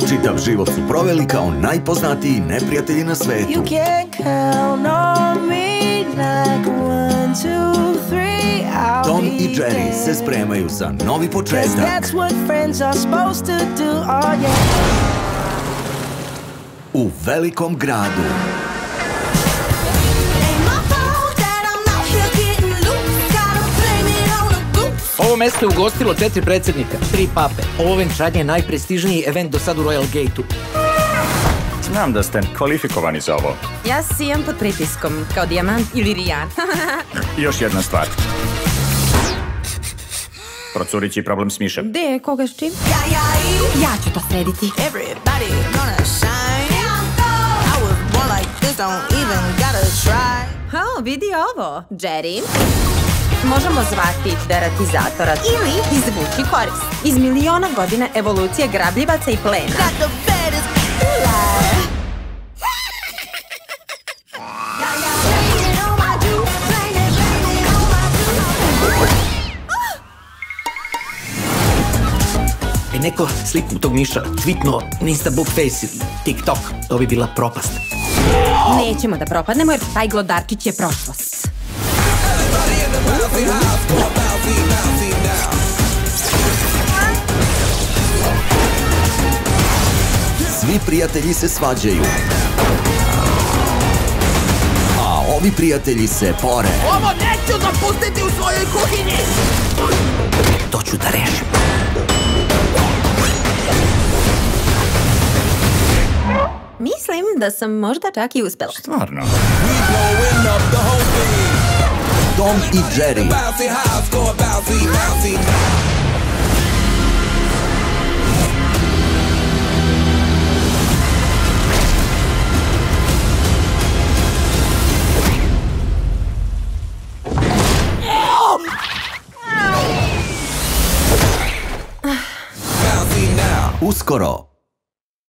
Čitav život su proveli kao najpoznatiji neprijatelji na svetu. Tom i Jerry se spremaju za novi početak. U velikom gradu. Ovo mesto je ugostilo 4 predsjednika, 3 pape. Ovo venčanje je najprestižniji event do sad u Royal Gateu. Znam da ste kvalifikovani za ovo. Ja sijam pod pritiskom, kao dijamant ili Rijan. Još jedna stvar. Procurići problem s mišem. Gde, koga s čim? Ja ću to srediti. Vidi ovo, Jerry. Možemo zvati deratizatora ili izvući korist. Iz miliona godina evolucije grabljivaca i plena. Neko sliku tog miša tweetno na Instabook Face ili TikTok. To bi bila propast. Nećemo da propadnemo jer taj glodarčić je prošlost. Svi prijatelji se svađaju. A ovi prijatelji se pore. Ovo neću zapustiti u svojoj kuhinji! To ću da rešim. Mislim da sam možda čak i uspela. Stvarno? Tom i Jerry. Uskoro.